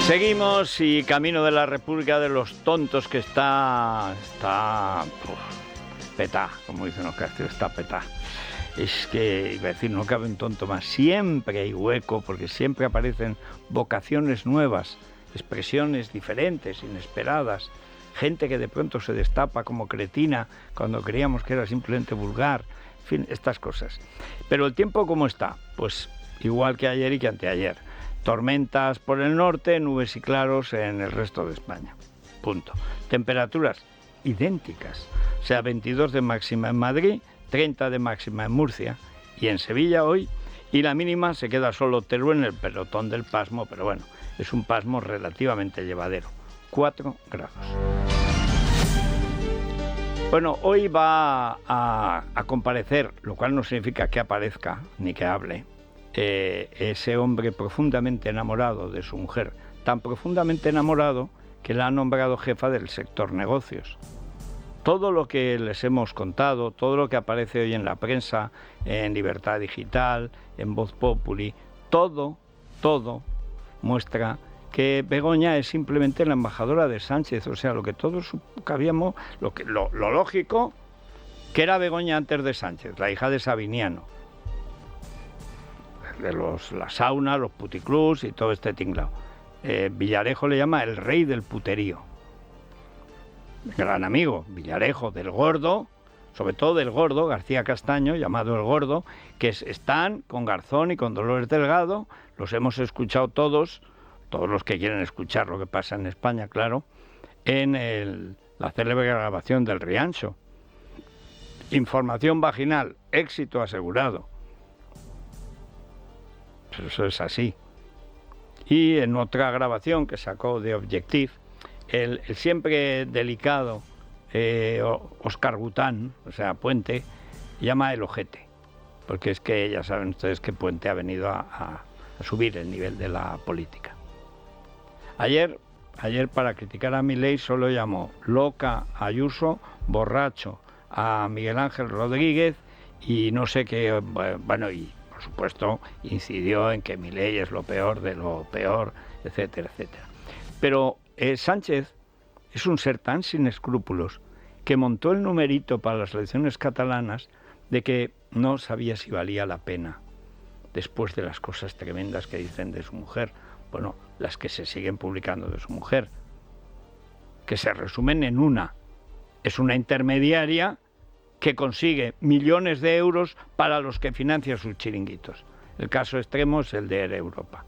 Seguimos y camino de la República de los Tontos, que está petá, como dicen los castellanos, está petá. Es que, iba a decir, no cabe un tonto más. Siempre hay hueco, porque siempre aparecen vocaciones nuevas, expresiones diferentes, inesperadas. Gente que de pronto se destapa como cretina cuando creíamos que era simplemente vulgar. En fin, estas cosas. Pero el tiempo, ¿cómo está? Pues igual que ayer y que anteayer. Tormentas por el norte, nubes y claros en el resto de España. Punto. Temperaturas idénticas. O sea, 22 de máxima en Madrid, 30 de máxima en Murcia y en Sevilla hoy. Y la mínima se queda solo Teruel en el pelotón del pasmo, pero bueno, es un pasmo relativamente llevadero. 4 grados. Bueno, hoy va a comparecer, lo cual no significa que aparezca ni que hable, ese hombre profundamente enamorado de su mujer, tan profundamente enamorado que la ha nombrado jefa del sector negocios. Todo lo que les hemos contado, todo lo que aparece hoy en la prensa, en Libertad Digital, en Voz Populi, todo muestra que Begoña es simplemente la embajadora de Sánchez. O sea, lo que todos sabíamos, lo lógico, que era Begoña antes de Sánchez, la hija de Sabiniano, de la sauna, los puticlubs y todo este tinglao. Villarejo le llama el rey del puterío. Gran amigo, Villarejo, del Gordo, sobre todo del Gordo, García Castaño, llamado el Gordo, que están con Garzón y con Dolores Delgado, los hemos escuchado todos los que quieren escuchar lo que pasa en España, claro, en la célebre grabación del Riancho. Información vaginal, éxito asegurado. Pero eso es así. Y en otra grabación que sacó de Objective, el siempre delicado Óscar Gután, o sea, Puente, llama el ojete, porque es que ya saben ustedes que Puente ha venido a subir el nivel de la política. Ayer para criticar a Milei solo llamó loca a Ayuso, borracho a Miguel Ángel Rodríguez y no sé qué, bueno, y por supuesto incidió en que Milei es lo peor de lo peor, etcétera, etcétera. Pero Sánchez es un ser tan sin escrúpulos que montó el numerito para las elecciones catalanas de que no sabía si valía la pena, después de las cosas tremendas que dicen de su mujer, bueno, las que se siguen publicando de su mujer, que se resumen en una. Es una intermediaria que consigue millones de euros para los que financia sus chiringuitos. El caso extremo es el de Air Europa.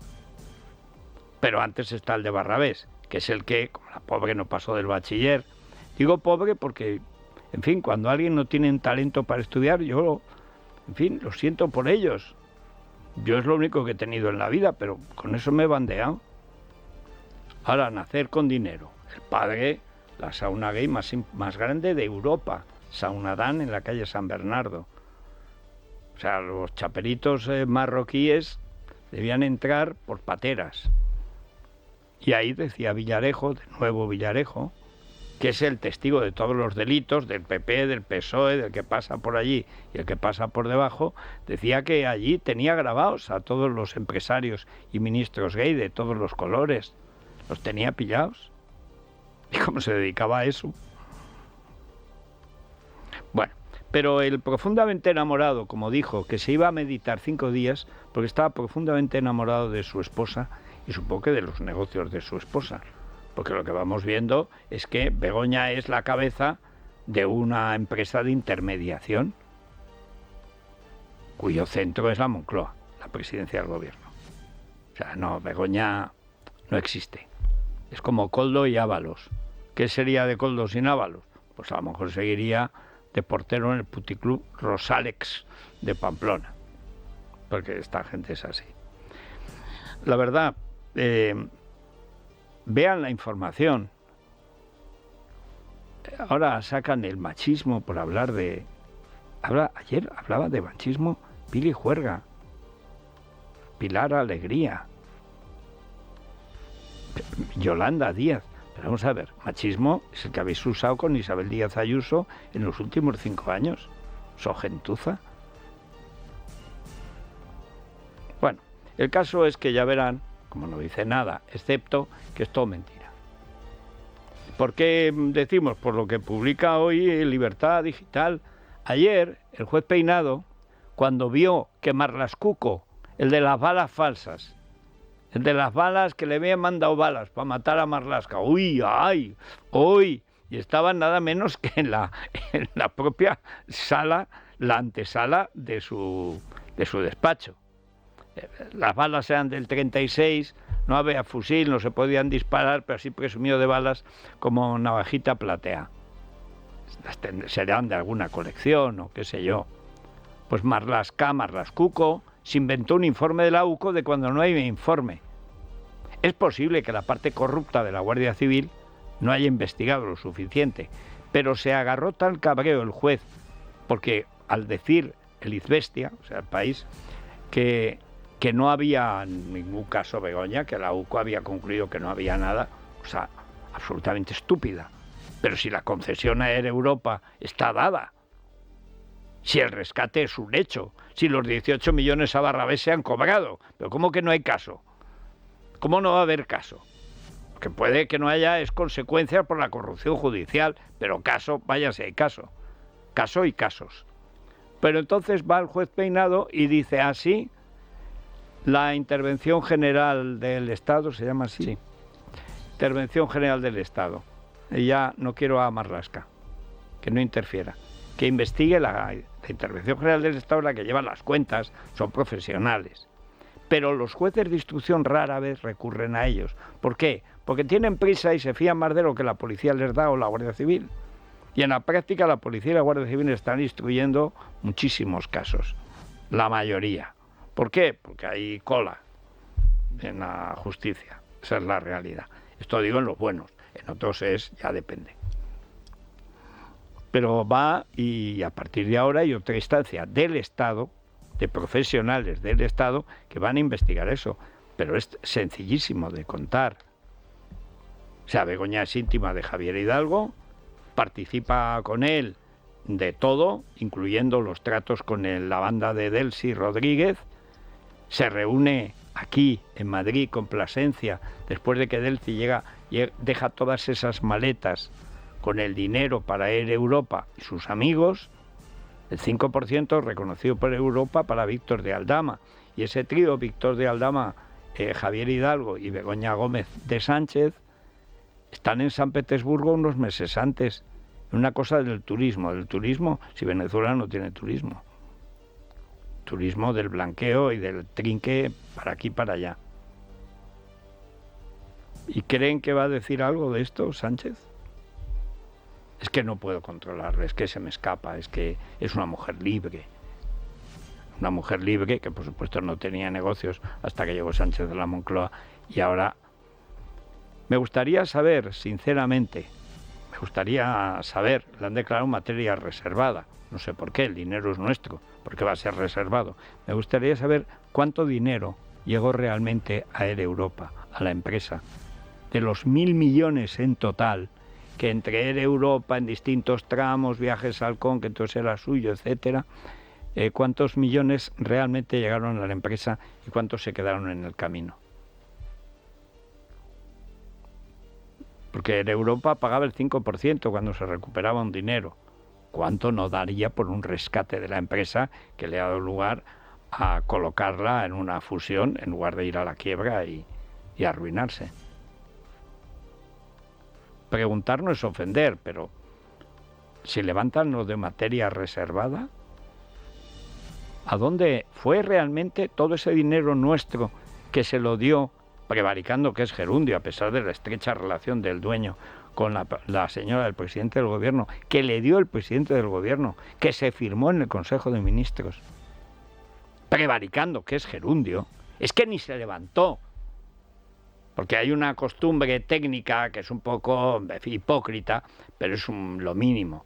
Pero antes está el de Barrabés, que es el que, como la pobre no pasó del bachiller, digo pobre porque, en fin, cuando alguien no tiene talento para estudiar, yo, en fin, lo siento por ellos. Yo es lo único que he tenido en la vida, pero con eso me he bandeado. Ahora, nacer con dinero. El padre, la sauna gay más grande de Europa, Saunadán, en la calle San Bernardo. O sea, los chaperitos marroquíes debían entrar por pateras. Y ahí decía Villarejo, de nuevo Villarejo, que es el testigo de todos los delitos del PP, del PSOE, del que pasa por allí y el que pasa por debajo, decía que allí tenía grabados a todos los empresarios y ministros gay de todos los colores. Los tenía pillados. ¿Y cómo se dedicaba a eso? Bueno, pero el profundamente enamorado, como dijo, que se iba a meditar 5 días porque estaba profundamente enamorado de su esposa y supongo que de los negocios de su esposa. Porque lo que vamos viendo es que Begoña es la cabeza de una empresa de intermediación cuyo centro es la Moncloa, la presidencia del gobierno. O sea, no, Begoña no existe. Es como Koldo y Ábalos. ¿Qué sería de Koldo sin Ábalos? Pues a lo mejor seguiría de portero en el puticlub Rosalex de Pamplona. Porque esta gente es así. La verdad, vean la información. Ahora sacan el machismo por hablar de... Ayer hablaba de machismo Pili Juerga, Pilar Alegría, Yolanda Díaz. Pero vamos a ver, machismo es el que habéis usado con Isabel Díaz Ayuso en los últimos 5 años. So gentuza. Bueno, el caso es que ya verán como no dice nada, excepto que es todo mentira. ¿Por qué decimos? Por lo que publica hoy Libertad Digital. Ayer, el juez Peinado, cuando vio que Marlascuco, el de las balas falsas, el de las balas que le habían mandado balas para matar a Marlaska, ¡uy, ay! ¡Uy! Y estaban nada menos que en la propia sala, la antesala de su despacho. Las balas eran del 36, no había fusil, no se podían disparar, pero sí presumido de balas como navajita platea. Serán de alguna colección o qué sé yo. Pues Marlascuco se inventó un informe de la UCO de cuando no hay informe. Es posible que la parte corrupta de la Guardia Civil no haya investigado lo suficiente, pero se agarró tal cabreo el juez, porque al decir el Izvestia, o sea, el País, que no había ningún caso Begoña, que la UCO había concluido que no había nada, o sea, absolutamente estúpida. Pero si la concesión a Air Europa está dada, si el rescate es un hecho, si los 18 millones a Barrabés se han cobrado, pero ¿cómo que no hay caso? ¿Cómo no va a haber caso? Que puede que no haya es consecuencia por la corrupción judicial, pero caso, vaya si hay caso. Caso y casos. Pero entonces va el juez Peinado y dice así, la intervención general del Estado, ¿se llama así? Sí. Intervención general del Estado. Y ya no quiero a Marlaska, que no interfiera. Que investigue la intervención general del Estado, la que lleva las cuentas, son profesionales. Pero los jueces de instrucción rara vez recurren a ellos. ¿Por qué? Porque tienen prisa y se fían más de lo que la policía les da o la Guardia Civil. Y en la práctica la policía y la Guardia Civil están instruyendo muchísimos casos, la mayoría. ¿Por qué? Porque hay cola en la justicia, esa es la realidad. Esto digo en los buenos, en otros ya depende. Pero va y a partir de ahora hay otra instancia del Estado, de profesionales del Estado que van a investigar eso, pero es sencillísimo de contar. O sea, Begoña es íntima de Javier Hidalgo, participa con él de todo, incluyendo los tratos con la banda de Delcy Rodríguez, se reúne aquí en Madrid con Plasencia, después de que Delcy deja todas esas maletas con el dinero para Air Europa y sus amigos, el 5% reconocido por Europa para Víctor de Aldama. Y ese trío, Víctor de Aldama, Javier Hidalgo y Begoña Gómez de Sánchez, están en San Petersburgo unos meses antes. Una cosa del turismo, si Venezuela no tiene turismo. Turismo del blanqueo y del trinque para aquí y para allá. ¿Y creen que va a decir algo de esto Sánchez? Es que no puedo controlarlo, es que se me escapa, es que es una mujer libre. Una mujer libre que por supuesto no tenía negocios hasta que llegó Sánchez de la Moncloa y ahora me gustaría saber, sinceramente, le han declarado materia reservada, no sé por qué, el dinero es nuestro, ¿por qué va a ser reservado? Me gustaría saber cuánto dinero llegó realmente a Air Europa, a la empresa, de los 1.000 millones en total, que entre Air Europa en distintos tramos, viajes al Con, que entonces era suyo, etcétera, cuántos millones realmente llegaron a la empresa y cuántos se quedaron en el camino. Porque en Europa pagaba el 5% cuando se recuperaba un dinero. ¿Cuánto no daría por un rescate de la empresa que le ha dado lugar a colocarla en una fusión en lugar de ir a la quiebra y arruinarse? Preguntar no es ofender, pero si levantan lo de materia reservada, ¿a dónde fue realmente todo ese dinero nuestro que se lo dio, prevaricando que es gerundio, a pesar de la estrecha relación del dueño con la señora del presidente del gobierno, que le dio el presidente del gobierno, que se firmó en el Consejo de Ministros? Prevaricando que es gerundio, es que ni se levantó. Porque hay una costumbre técnica que es un poco hipócrita, pero es lo mínimo.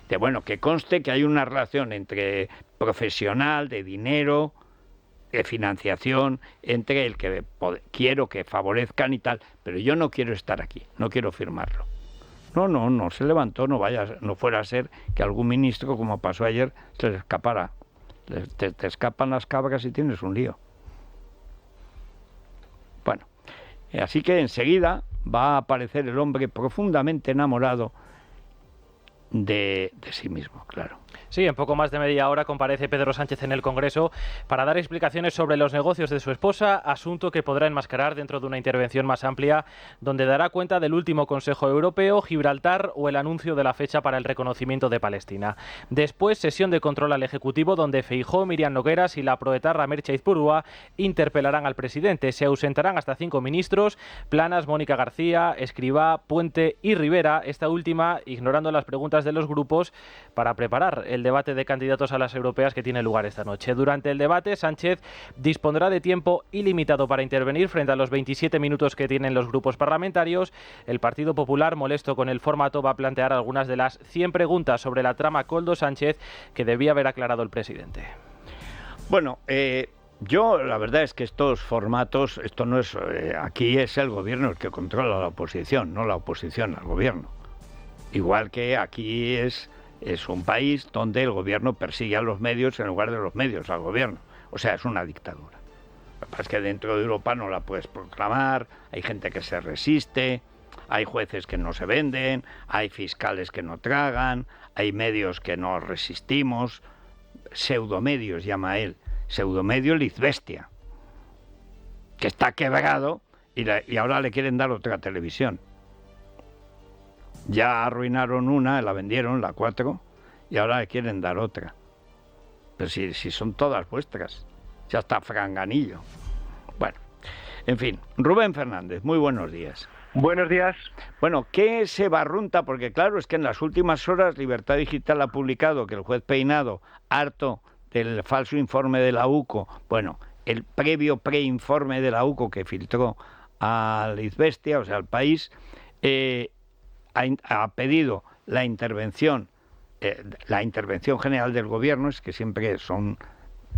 De bueno, que conste que hay una relación entre profesional, de dinero, de financiación, entre el que quiero que favorezcan y tal, pero yo no quiero estar aquí, no quiero firmarlo. No se levantó, no fuera a ser que algún ministro, como pasó ayer, se le escapara. Te escapan las cabras y tienes un lío. Bueno, así que enseguida va a aparecer el hombre profundamente enamorado de sí mismo, claro. Sí, en poco más de media hora comparece Pedro Sánchez en el Congreso para dar explicaciones sobre los negocios de su esposa, asunto que podrá enmascarar dentro de una intervención más amplia, donde dará cuenta del último Consejo Europeo, Gibraltar o el anuncio de la fecha para el reconocimiento de Palestina. Después, sesión de control al Ejecutivo, donde Feijóo, Míriam Nogueras y la proetarra Merche Izpurúa interpelarán al presidente. Se ausentarán hasta 5 ministros: Planas, Mónica García, Escrivá, Puente y Rivera, esta última ignorando las preguntas de los grupos para preparar el debate de candidatos a las europeas que tiene lugar esta noche. Durante el debate, Sánchez dispondrá de tiempo ilimitado para intervenir frente a los 27 minutos que tienen los grupos parlamentarios. El Partido Popular, molesto con el formato, va a plantear algunas de las 100 preguntas sobre la trama Koldo Sánchez que debía haber aclarado el presidente. Bueno, yo la verdad es que estos formatos, esto no es, aquí es el gobierno el que controla a la oposición, no la oposición al gobierno. Igual que aquí es un país donde el gobierno persigue a los medios en lugar de los medios al gobierno. O sea, es una dictadura. Lo que pasa es que dentro de Europa no la puedes proclamar, hay gente que se resiste, hay jueces que no se venden, hay fiscales que no tragan, hay medios que no resistimos, pseudomedios llama él, pseudomedio Lizbestia, que está quebrado y ahora le quieren dar otra televisión. Ya arruinaron una, la vendieron, la 4, y ahora le quieren dar otra. Pero si son todas vuestras, ya está Franganillo. Bueno, en fin, Rubén Fernández, muy buenos días. Buenos días. Bueno, ¿qué se barrunta? Porque claro, es que en las últimas horas Libertad Digital ha publicado que el juez Peinado, harto del falso informe de la UCO, bueno, el previo preinforme de la UCO que filtró a Lizbestia, o sea, al país, ha pedido la intervención general del gobierno, es que siempre son...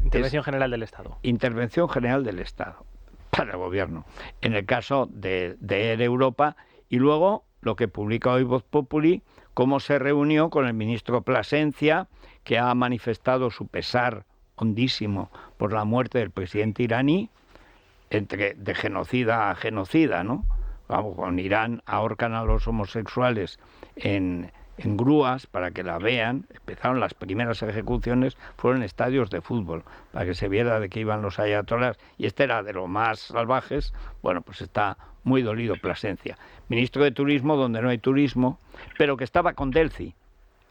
Intervención general del Estado. Intervención general del Estado para el gobierno, en el caso de Air Europa, y luego lo que publica hoy Voz Populi, cómo se reunió con el ministro Plasencia, que ha manifestado su pesar hondísimo por la muerte del presidente iraní, de genocida a genocida, ¿no? Vamos, con Irán ahorcan a los homosexuales en grúas para que la vean. Empezaron las primeras ejecuciones, fueron estadios de fútbol, para que se viera de qué iban los ayatolás, y este era de los más salvajes. Bueno, pues está muy dolido Plasencia. Ministro de Turismo, donde no hay turismo, pero que estaba con Delcy,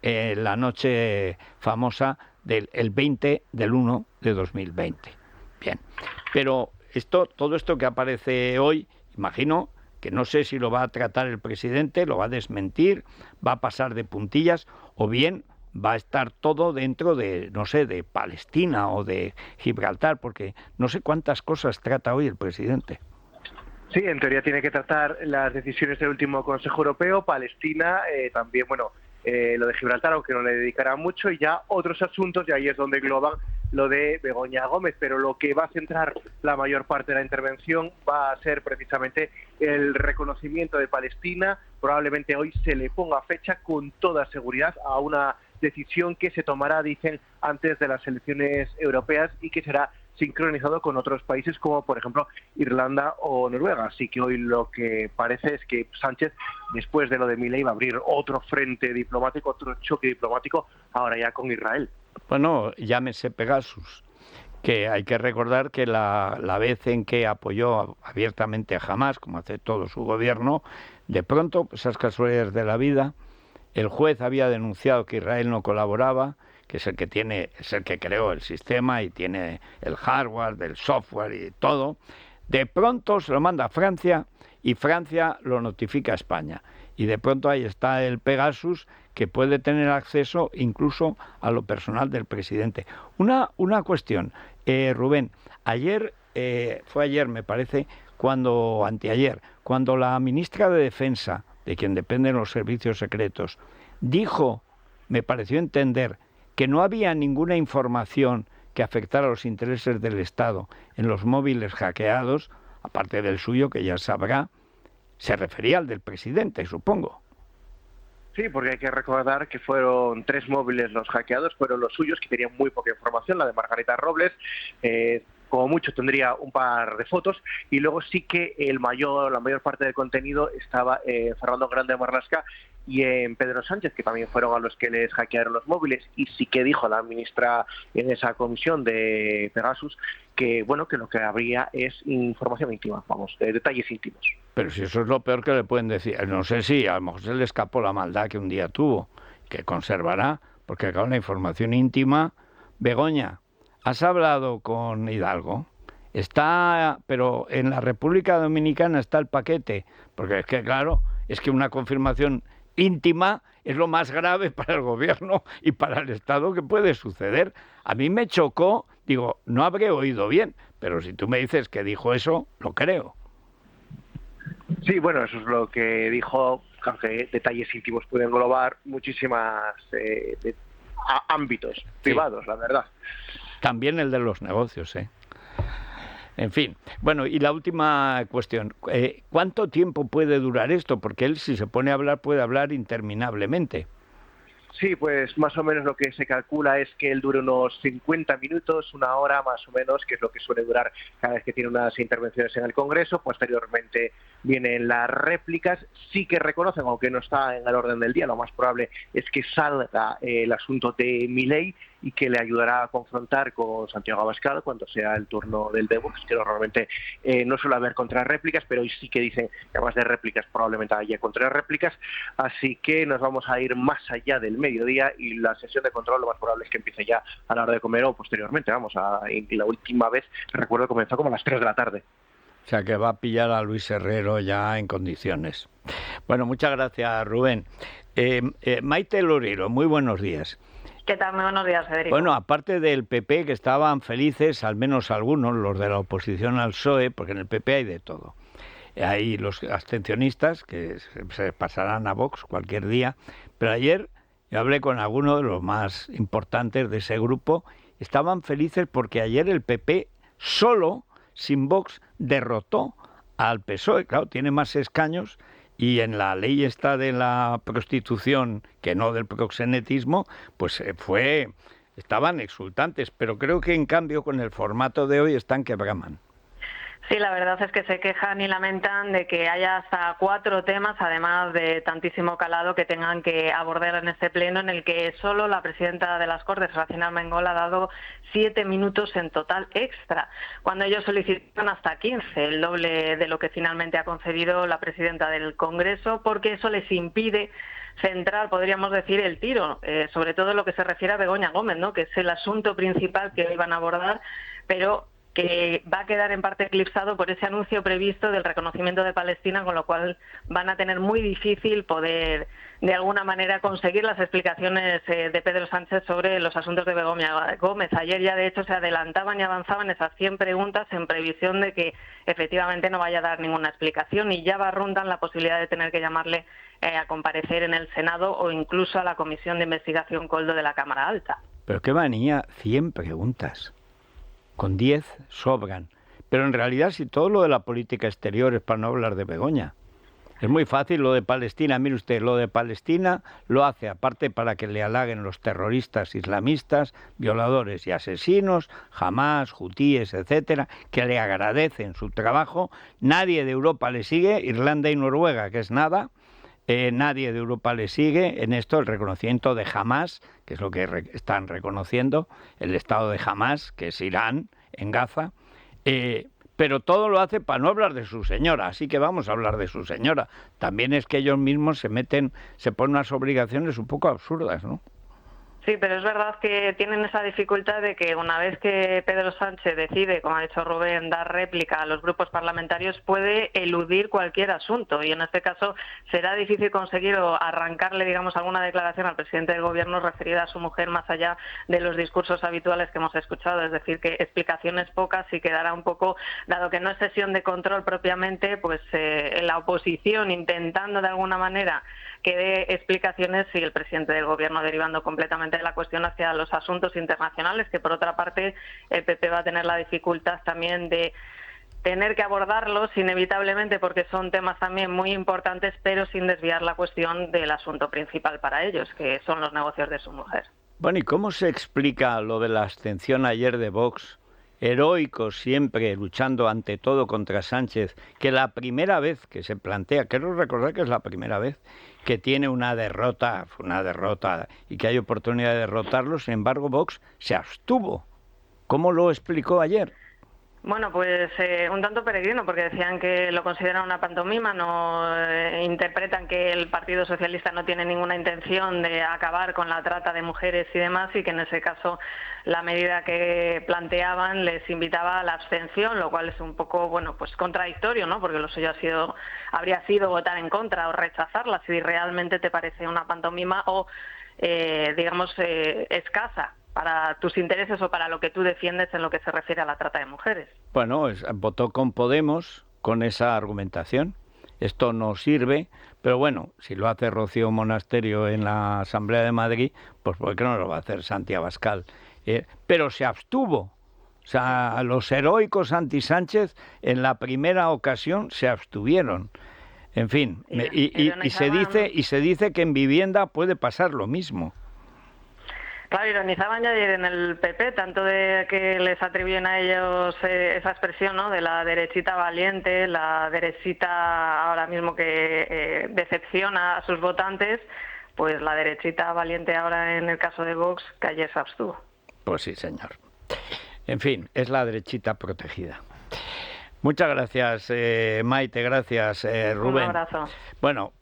la noche famosa del 20 del 1 de 2020. Bien, pero todo esto que aparece hoy, imagino que no sé si lo va a tratar el presidente, lo va a desmentir, va a pasar de puntillas, o bien va a estar todo dentro de, no sé, de Palestina o de Gibraltar, porque no sé cuántas cosas trata hoy el presidente. Sí, en teoría tiene que tratar las decisiones del último Consejo Europeo, Palestina, también, bueno, lo de Gibraltar, aunque no le dedicará mucho, y ya otros asuntos, y ahí es donde engloban lo de Begoña Gómez, pero lo que va a centrar la mayor parte de la intervención va a ser precisamente el reconocimiento de Palestina. Probablemente hoy se le ponga fecha con toda seguridad a una decisión que se tomará, dicen, antes de las elecciones europeas y que será sincronizado con otros países como por ejemplo Irlanda o Noruega. Así que hoy lo que parece es que Sánchez, después de lo de Milei, va a abrir otro frente diplomático, otro choque diplomático, ahora ya con Israel. Bueno, llámese Pegasus, que hay que recordar que la vez en que apoyó abiertamente a Hamás, como hace todo su gobierno, de pronto, esas casualidades de la vida, el juez había denunciado que Israel no colaboraba, que es el que creó el sistema y tiene el hardware, el software y todo. De pronto se lo manda a Francia y Francia lo notifica a España. Y de pronto ahí está el Pegasus, que puede tener acceso incluso a lo personal del presidente. Una cuestión, Rubén, fue ayer me parece, anteayer, cuando la ministra de Defensa, de quien dependen los servicios secretos, dijo, me pareció entender, que no había ninguna información que afectara a los intereses del Estado en los móviles hackeados, aparte del suyo, que ya sabrá, se refería al del presidente, supongo. Sí, porque hay que recordar que fueron 3 móviles los hackeados, fueron los suyos, que tenían muy poca información, la de Margarita Robles. como mucho tendría un par de fotos, y luego sí que la mayor parte del contenido estaba en Fernando Grande Marlaska y en Pedro Sánchez, que también fueron a los que les hackearon los móviles, y sí que dijo la ministra en esa comisión de Pegasus que bueno, que lo que habría es información íntima, vamos, detalles íntimos. Pero si eso es lo peor que le pueden decir, no sé si a lo mejor se le escapó la maldad que un día tuvo, que conservará, porque claro, la información íntima. Begoña, ¿has hablado con Hidalgo? Está, pero en la República Dominicana está el paquete, porque es que claro, es que una confirmación íntima es lo más grave para el gobierno y para el Estado que puede suceder. A mí me chocó, digo, no habré oído bien, pero si tú me dices que dijo eso, lo creo. Sí, bueno, eso es lo que dijo, aunque detalles íntimos pueden englobar muchísimas ámbitos privados, la verdad. También el de los negocios, ¿eh? En fin, bueno, y la última cuestión, ¿cuánto tiempo puede durar esto? Porque él, si se pone a hablar, puede hablar interminablemente. Sí, pues más o menos lo que se calcula es que él dure unos 50 minutos, una hora más o menos, que es lo que suele durar cada vez que tiene unas intervenciones en el Congreso. Posteriormente vienen las réplicas. Sí que reconocen, aunque no está en el orden del día, lo más probable es que salga el asunto de Milei y que le ayudará a confrontar con Santiago Abascal cuando sea el turno del de Vox, que normalmente no suele haber contrarréplicas, pero hoy sí que dicen que además de réplicas probablemente haya contrarréplicas, así que nos vamos a ir más allá del mediodía y la sesión de control lo más probable es que empiece ya a la hora de comer o posteriormente, y la última vez recuerdo comenzó como a las 3 de la tarde. O sea que va a pillar a Luis Herrero ya en condiciones. Bueno, muchas gracias, Rubén. Maite Lorero, muy buenos días. ¿Qué tal? Muy buenos días, Federico. Bueno, aparte del PP, que estaban felices, al menos algunos, los de la oposición al PSOE, porque en el PP hay de todo. Hay los abstencionistas, que se pasarán a Vox cualquier día, pero ayer yo hablé con algunos de los más importantes de ese grupo, estaban felices porque ayer el PP solo, sin Vox, derrotó al PSOE, claro, tiene más escaños, y en la ley esta de la prostitución, que no del proxenetismo, pues estaban exultantes, pero creo que en cambio con el formato de hoy están que braman. Sí, la verdad es que se quejan y lamentan de que haya hasta 4 temas, además de tantísimo calado, que tengan que abordar en este pleno, en el que solo la presidenta de las Cortes, Racina Armengol, ha dado 7 minutos en total extra, cuando ellos solicitan hasta 15, el doble de lo que finalmente ha concedido la presidenta del Congreso, porque eso les impide centrar, podríamos decir, el tiro, sobre todo en lo que se refiere a Begoña Gómez, ¿no?, que es el asunto principal que hoy van a abordar, pero que va a quedar en parte eclipsado por ese anuncio previsto del reconocimiento de Palestina, con lo cual van a tener muy difícil poder, de alguna manera, conseguir las explicaciones de Pedro Sánchez sobre los asuntos de Begoña Gómez. Ayer ya, de hecho, se adelantaban y avanzaban esas 100 preguntas en previsión de que efectivamente no vaya a dar ninguna explicación, y ya barrundan la posibilidad de tener que llamarle a comparecer en el Senado o incluso a la Comisión de Investigación Coldo de la Cámara Alta. Pero qué manía, 100 preguntas. Con 10 sobran. Pero en realidad, si todo lo de la política exterior es para no hablar de Begoña. Es muy fácil lo de Palestina. Mire usted, lo de Palestina lo hace aparte para que le halaguen los terroristas islamistas, violadores y asesinos, Hamás, hutíes, etcétera, que le agradecen su trabajo. Nadie de Europa le sigue, Irlanda y Noruega, que es nada. Nadie de Europa le sigue en esto, el reconocimiento de Hamás, que es lo que están reconociendo, el Estado de Hamás, que es Irán, en Gaza, pero todo lo hace para no hablar de su señora, así que vamos a hablar de su señora. También es que ellos mismos se ponen unas obligaciones un poco absurdas, ¿no? Sí, pero es verdad que tienen esa dificultad de que una vez que Pedro Sánchez decide, como ha dicho Rubén, dar réplica a los grupos parlamentarios, puede eludir cualquier asunto, y en este caso será difícil conseguir o arrancarle, digamos, alguna declaración al presidente del Gobierno referida a su mujer más allá de los discursos habituales que hemos escuchado, es decir, que explicaciones pocas, y quedará un poco, dado que no es sesión de control propiamente, pues la oposición intentando de alguna manera que dé explicaciones, y el presidente del Gobierno derivando completamente de la cuestión hacia los asuntos internacionales, que por otra parte el PP va a tener la dificultad también de tener que abordarlos inevitablemente, porque son temas también muy importantes, pero sin desviar la cuestión del asunto principal para ellos, que son los negocios de su mujer. Bueno, ¿y cómo se explica lo de la abstención ayer de Vox heroicos siempre, luchando ante todo contra Sánchez, que la primera vez que se plantea, quiero recordar que es la primera vez que tiene una derrota y que hay oportunidad de derrotarlo, sin embargo Vox se abstuvo. ¿Cómo lo explicó ayer? Bueno, pues un tanto peregrino, porque decían que lo consideran una pantomima, no interpretan que el Partido Socialista no tiene ninguna intención de acabar con la trata de mujeres y demás, y que en ese caso la medida que planteaban les invitaba a la abstención, lo cual es un poco, bueno, pues contradictorio, ¿no? Porque lo suyo habría sido votar en contra o rechazarla si realmente te parece una pantomima o, digamos, escasa para tus intereses o para lo que tú defiendes en lo que se refiere a la trata de mujeres. Bueno, votó con Podemos con esa argumentación. Esto no sirve, pero bueno, si lo hace Rocío Monasterio en la Asamblea de Madrid, pues ¿por qué no lo va a hacer Santi Abascal? Pero se abstuvo. O sea, los heroicos anti-Sánchez en la primera ocasión se abstuvieron. En fin, y se dice que en vivienda puede pasar lo mismo. Claro, ironizaban ya ayer en el PP, tanto de que les atribuyen a ellos esa expresión, ¿no?, de la derechita valiente, la derechita ahora mismo que decepciona a sus votantes, pues la derechita valiente ahora en el caso de Vox, que ayer se abstuvo. Pues sí, señor. En fin, es la derechita protegida. Muchas gracias, Maite, gracias, Rubén. Un abrazo. Bueno,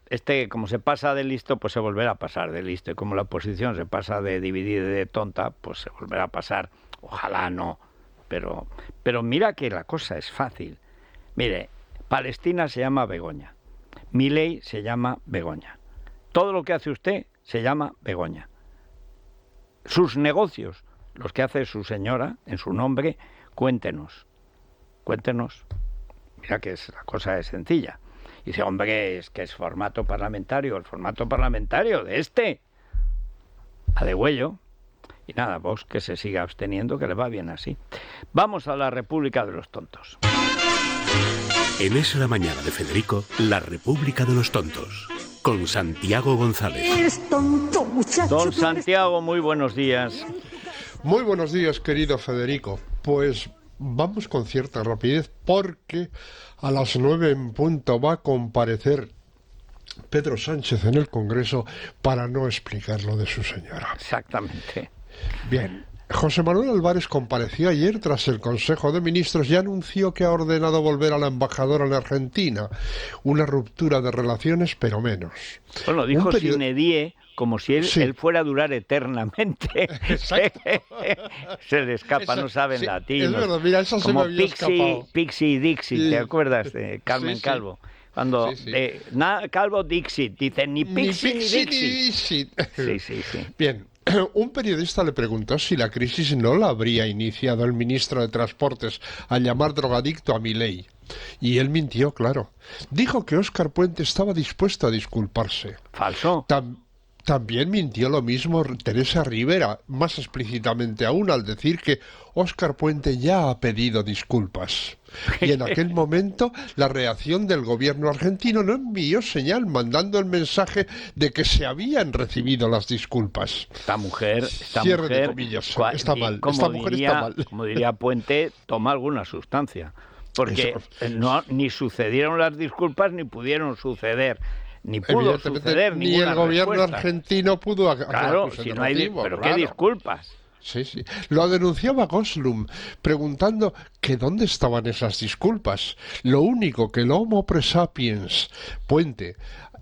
como se pasa de listo, pues se volverá a pasar de listo. Y como la oposición se pasa de dividida y de tonta, pues se volverá a pasar. Ojalá no. Pero mira que la cosa es fácil. Mire, Palestina se llama Begoña. Milei se llama Begoña. Todo lo que hace usted se llama Begoña. Sus negocios, los que hace su señora en su nombre, cuéntenos. Mira que la cosa es sencilla. Y dice, hombre, es que es formato parlamentario, el formato parlamentario de a degüello. Y nada, vos que se siga absteniendo, que le va bien así. Vamos a la República de los Tontos. En Es la Mañana de Federico, la República de los Tontos, con Santiago González. Eres tonto, muchacho. Don Santiago, muy buenos días. Muy buenos días, querido Federico. Pues vamos con cierta rapidez porque a las 9 en punto va a comparecer Pedro Sánchez en el Congreso para no explicar lo de su señora. Exactamente. Bien, José Manuel Álvarez compareció ayer tras el Consejo de Ministros y anunció que ha ordenado volver a la embajadora en Argentina. Una ruptura de relaciones, pero menos. Bueno, dijo sine die, como si él fuera a durar eternamente. Exacto. Se le escapa, no saben latín. Es verdad, mira, eso se me había escapado. Pixie y Dixit, Sí. ¿te acuerdas de Carmen Calvo? Cuando Calvo Dixit, dice ni Pixie ni Dixit. Sí. Bien, un periodista le preguntó si la crisis no la habría iniciado el ministro de Transportes al llamar drogadicto a Milei. Y él mintió, claro. Dijo que Óscar Puente estaba dispuesto a disculparse. Falso. También mintió lo mismo Teresa Rivera, más explícitamente aún, al decir que Óscar Puente ya ha pedido disculpas. Y en aquel momento la reacción del gobierno argentino no envió señal mandando el mensaje de que se habían recibido las disculpas. Esta mujer de comillas, está mal. Esta mujer está mal. Como diría Puente, toma alguna sustancia. Porque ni sucedieron las disculpas ni pudieron suceder. Ni pudo suceder ni el gobierno respuesta. argentino pudo claro, si no hay pero qué disculpas. Sí. Lo denunciaba Goslum, preguntando que dónde estaban esas disculpas. Lo único que el Homo Presapiens Puente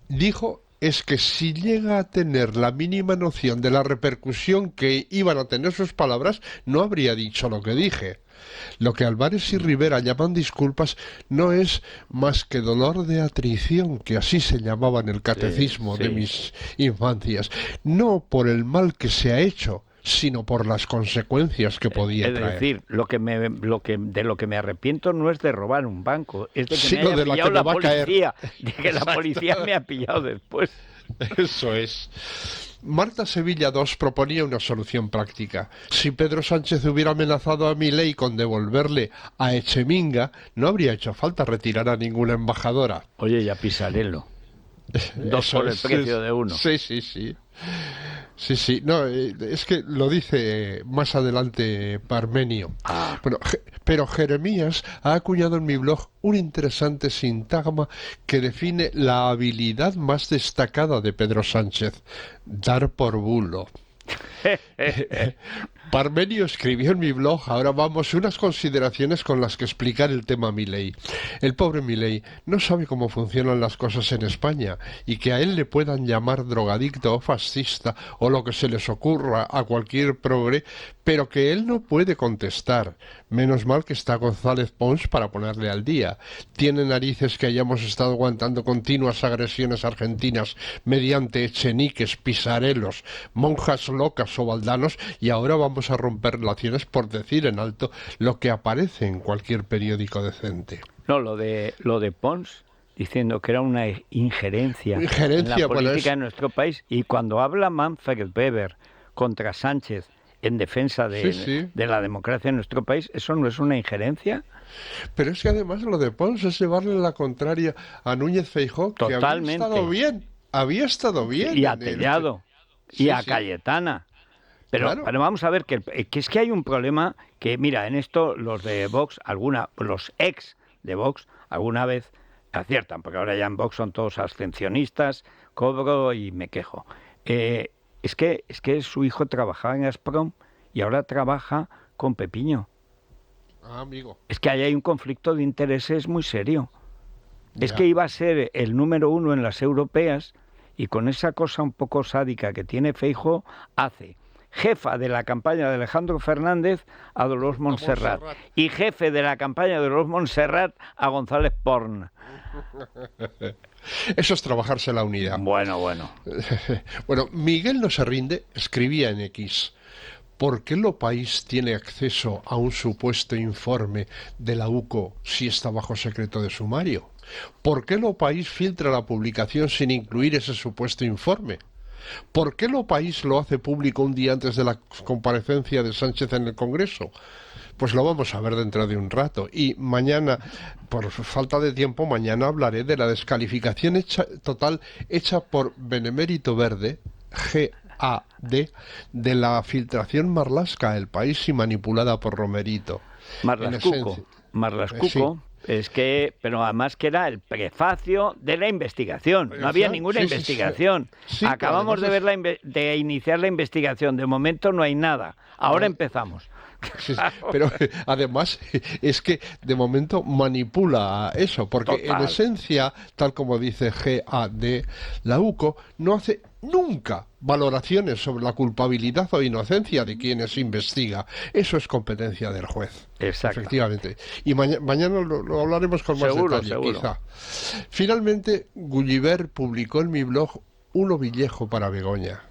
dijo es que si llega a tener la mínima noción de la repercusión que iban a tener sus palabras, no habría dicho lo que dije. Lo que Álvarez y Rivera llaman disculpas no es más que dolor de atrición, que así se llamaba en el catecismo de mis infancias, no por el mal que se ha hecho, sino por las consecuencias que podía traer. Es decir, de lo que me arrepiento no es de robar un banco, es de que me haya pillado la policía, de que la policía me ha pillado después. Eso es. Marta Sevilla II proponía una solución práctica. Si Pedro Sánchez hubiera amenazado a Milei con devolverle a Echeminga, no habría hecho falta retirar a ninguna embajadora. Oye, ya Pisarello. 2 por el precio de 1. Sí. Sí, no, es que lo dice más adelante Parmenio. Bueno, pero Jeremías ha acuñado en mi blog un interesante sintagma que define la habilidad más destacada de Pedro Sánchez: dar por bulo. Parmenio escribió en mi blog, ahora vamos, unas consideraciones con las que explicar el tema Milei. El pobre Milei no sabe cómo funcionan las cosas en España y que a él le puedan llamar drogadicto o fascista o lo que se les ocurra a cualquier progre, pero que él no puede contestar. Menos mal que está González Pons para ponerle al día. Tiene narices que hayamos estado aguantando continuas agresiones argentinas mediante echeniques, pisarelos, monjas locas o baldanos, y ahora vamos a romper relaciones por decir en alto lo que aparece en cualquier periódico decente. No, lo de Pons diciendo que era una injerencia en la política de nuestro país, y cuando habla Manfred Weber contra Sánchez en defensa de la democracia en nuestro país, ¿eso no es una injerencia? Pero es que además lo de Pons es llevarle la contraria a Núñez Feijóo, que había estado bien y a Tellado y a Cayetana. Pero vamos a ver que es que hay un problema que, mira, en esto los de Vox, los ex de Vox, alguna vez aciertan, porque ahora ya en Vox son todos abstencionistas, cobro y me quejo. Es que su hijo trabajaba en Gazprom y ahora trabaja con Pepiño. Amigo. Es que ahí hay un conflicto de intereses muy serio. Es que iba a ser el número 1 en las europeas, y con esa cosa un poco sádica que tiene Feijóo, hace jefa de la campaña de Alejandro Fernández a Dolors Montserrat y jefe de la campaña de Dolors Montserrat a González Porn. Eso es trabajarse la unidad. Bueno. Bueno, Miguel no se rinde, escribía en X: ¿por qué Lo País tiene acceso a un supuesto informe de la UCO si está bajo secreto de sumario? ¿Por qué Lo País filtra la publicación sin incluir ese supuesto informe? ¿Por qué Lo País lo hace público un día antes de la comparecencia de Sánchez en el Congreso? Pues lo vamos a ver dentro de un rato. Y mañana, por falta de tiempo, mañana hablaré de la descalificación total hecha por Benemérito Verde, GAD, de la filtración Marlaska, El País, y manipulada por Romerito. Marlascuco. Es que, pero además que era el prefacio de la investigación. No había ninguna investigación. Acabamos de iniciar la investigación. De momento no hay nada. Ahora empezamos. Pero además es que de momento manipula eso, porque en esencia, tal como dice GAD, la UCO no hace nunca valoraciones sobre la culpabilidad o inocencia de quienes investiga. Eso es competencia del juez. Exacto. Efectivamente. Y mañana lo hablaremos con más detalle, quizá. Finalmente, Gulliver publicó en mi blog un ovillejo para Begoña.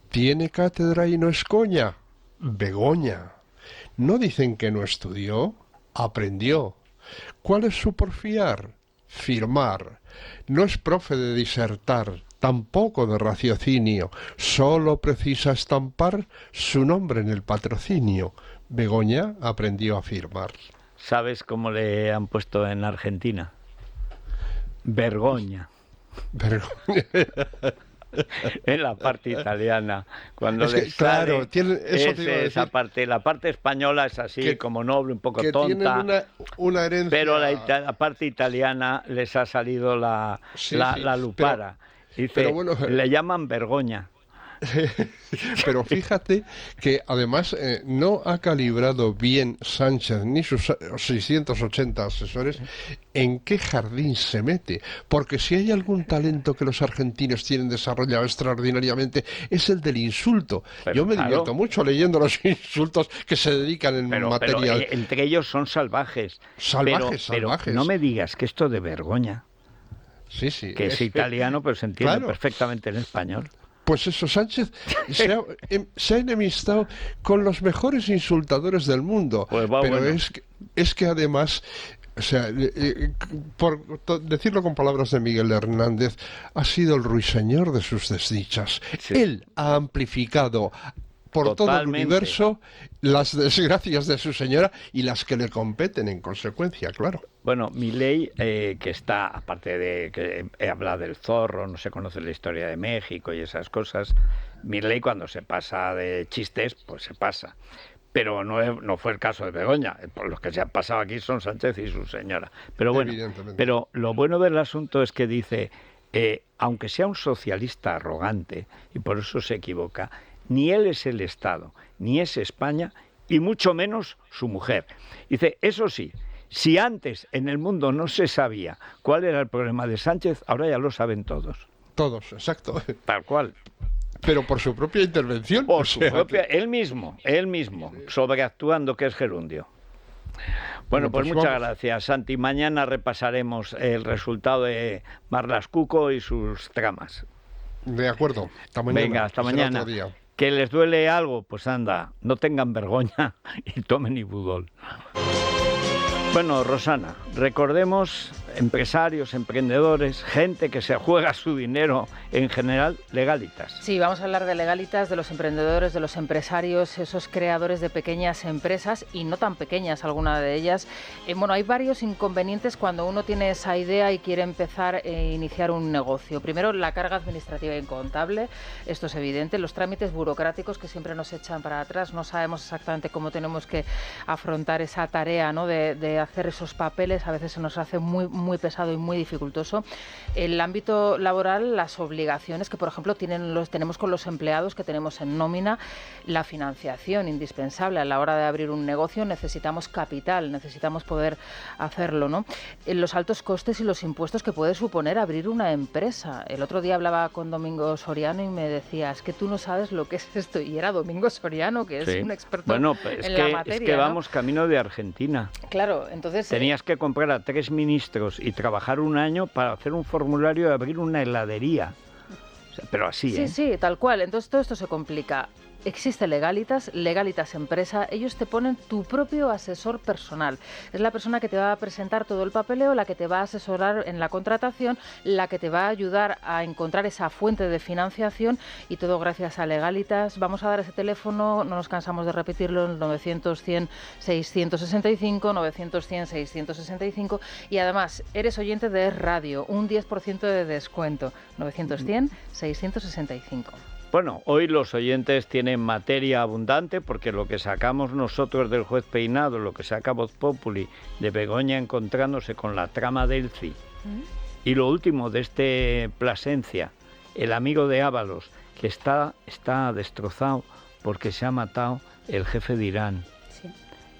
¿Tiene cátedra y no es coña? Begoña. ¿No dicen que no estudió? Aprendió. ¿Cuál es su porfiar? Firmar. No es profe de disertar, tampoco de raciocinio. Solo precisa estampar su nombre en el patrocinio. Begoña aprendió a firmar. ¿Sabes cómo le han puesto en Argentina? Vergoña. Vergoña. En la parte italiana, cuando claro, tiene esa parte, la parte española es así, como noble, un poco tonta, tienen una herencia, pero la parte italiana les ha salido la lupara. Dice, bueno, le llaman Vergoña. Pero fíjate que además no ha calibrado bien Sánchez ni sus 680 asesores en qué jardín se mete, porque si hay algún talento que los argentinos tienen desarrollado extraordinariamente es el del insulto. Yo me divierto mucho leyendo los insultos que se dedican en materia. Pero entre ellos son salvajes. Salvajes. No me digas que esto de Vergoña, que es italiano, pero se entiende perfectamente en español. Pues eso, Sánchez se ha enemistado con los mejores insultadores del mundo. Es que además, o sea, por decirlo con palabras de Miguel Hernández, ha sido el ruiseñor de sus desdichas. Él ha amplificado por todo el Totalmente. universo las desgracias de su señora y las que le competen en consecuencia, claro. Bueno, Milei, que está, aparte de que habla del zorro, no se conoce la historia de México y esas cosas, Milei cuando se pasa de chistes, pues se pasa. Pero no fue el caso de Begoña. Por los que se han pasado aquí son Sánchez y su señora. Pero bueno, Evidentemente. pero lo bueno del asunto es que dice, aunque sea un socialista arrogante, y por eso se equivoca, ni él es el Estado, ni es España, y mucho menos su mujer. Dice, eso sí, si antes en el mundo no se sabía cuál era el problema de Sánchez, ahora ya lo saben todos. Todos, exacto. Tal cual. Pero por su propia intervención. Por o su sea, propia, él mismo, sobreactuando, que es gerundio. Bueno, pues muchas vamos. gracias, Santi. Mañana repasaremos el resultado de Marlascuco y sus tramas. De acuerdo. Hasta mañana. Venga, hasta Será mañana. otro día. Que les duele algo, pues anda, no tengan vergüenza y tomen ibudol. Bueno, Rosana, recordemos empresarios, emprendedores, gente que se juega su dinero, en general, legalitas. Sí, vamos a hablar de legalitas, de los emprendedores, de los empresarios, esos creadores de pequeñas empresas y no tan pequeñas, alguna de ellas. Bueno, hay varios inconvenientes cuando uno tiene esa idea y quiere empezar e iniciar un negocio. Primero, la carga administrativa y contable, esto es evidente, los trámites burocráticos que siempre nos echan para atrás, no sabemos exactamente cómo tenemos que afrontar esa tarea, ¿no?, de hacer esos papeles, a veces se nos hace muy pesado y muy dificultoso. El ámbito laboral, las obligaciones que, por ejemplo, tenemos con los empleados que tenemos en nómina, la financiación indispensable a la hora de abrir un negocio, necesitamos capital, necesitamos poder hacerlo, ¿no? Los altos costes y los impuestos que puede suponer abrir una empresa. El otro día hablaba con Domingo Soriano y me decía, es que tú no sabes lo que es esto, y era Domingo Soriano, que es un experto en la materia. Es que vamos camino de Argentina. Claro, entonces... Tenías que comprar a 3 ministros y trabajar un año para hacer un formulario de abrir una heladería. O sea, pero así, Sí, sí, tal cual. Entonces todo esto se complica. Existe Legalitas Empresa, ellos te ponen tu propio asesor personal. Es la persona que te va a presentar todo el papeleo, la que te va a asesorar en la contratación, la que te va a ayudar a encontrar esa fuente de financiación y todo gracias a Legalitas. Vamos a dar ese teléfono, no nos cansamos de repetirlo, el 900-100-665, 900-100-665 y además eres oyente de Radio, un 10% de descuento, 900-100-665. Bueno, hoy los oyentes tienen materia abundante porque lo que sacamos nosotros del juez Peinado, lo que saca Voz Populi de Begoña encontrándose con la trama del CI y lo último de este Plasencia, el amigo de Ábalos, que está destrozado porque se ha matado el jefe de Irán. Sí.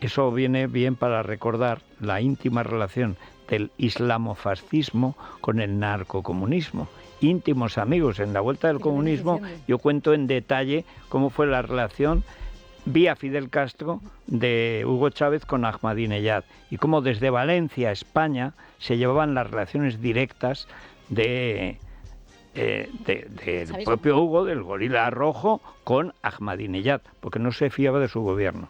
Eso viene bien para recordar la íntima relación del islamofascismo con el narcocomunismo. Íntimos amigos. En la vuelta del comunismo yo cuento en detalle cómo fue la relación vía Fidel Castro de Hugo Chávez con Ahmadinejad y cómo desde Valencia, España, se llevaban las relaciones directas del propio Hugo, del gorila rojo, con Ahmadinejad, porque no se fiaba de su gobierno.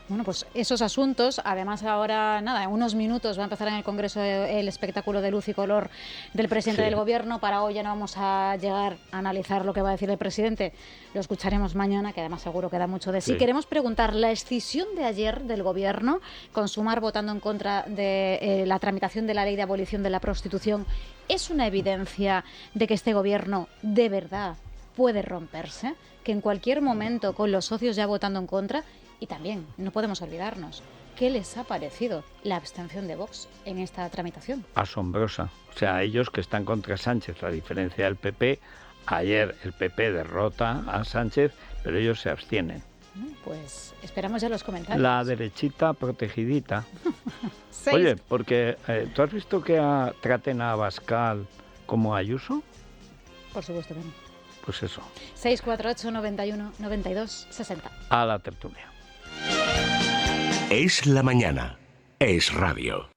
Bueno, pues esos asuntos, además ahora, nada, en unos minutos va a empezar en el Congreso el espectáculo de luz y color del presidente del Gobierno. Para hoy ya no vamos a llegar a analizar lo que va a decir el presidente, lo escucharemos mañana, que además seguro que da mucho de sí. Queremos preguntar, la escisión de ayer del Gobierno, con Sumar votando en contra de la tramitación de la ley de abolición de la prostitución, ¿es una evidencia de que este Gobierno de verdad puede romperse? Que en cualquier momento, con los socios ya votando en contra. Y también, no podemos olvidarnos, ¿qué les ha parecido la abstención de Vox en esta tramitación? Asombrosa. O sea, ellos que están contra Sánchez, la diferencia del PP, ayer el PP derrota a Sánchez, pero ellos se abstienen. Pues esperamos ya los comentarios. La derechita protegidita. Oye, porque ¿tú has visto que traten a Abascal como a Ayuso? Por supuesto que no. Pues eso. 648 91 92 60. A la tertulia. Es la mañana. Es radio.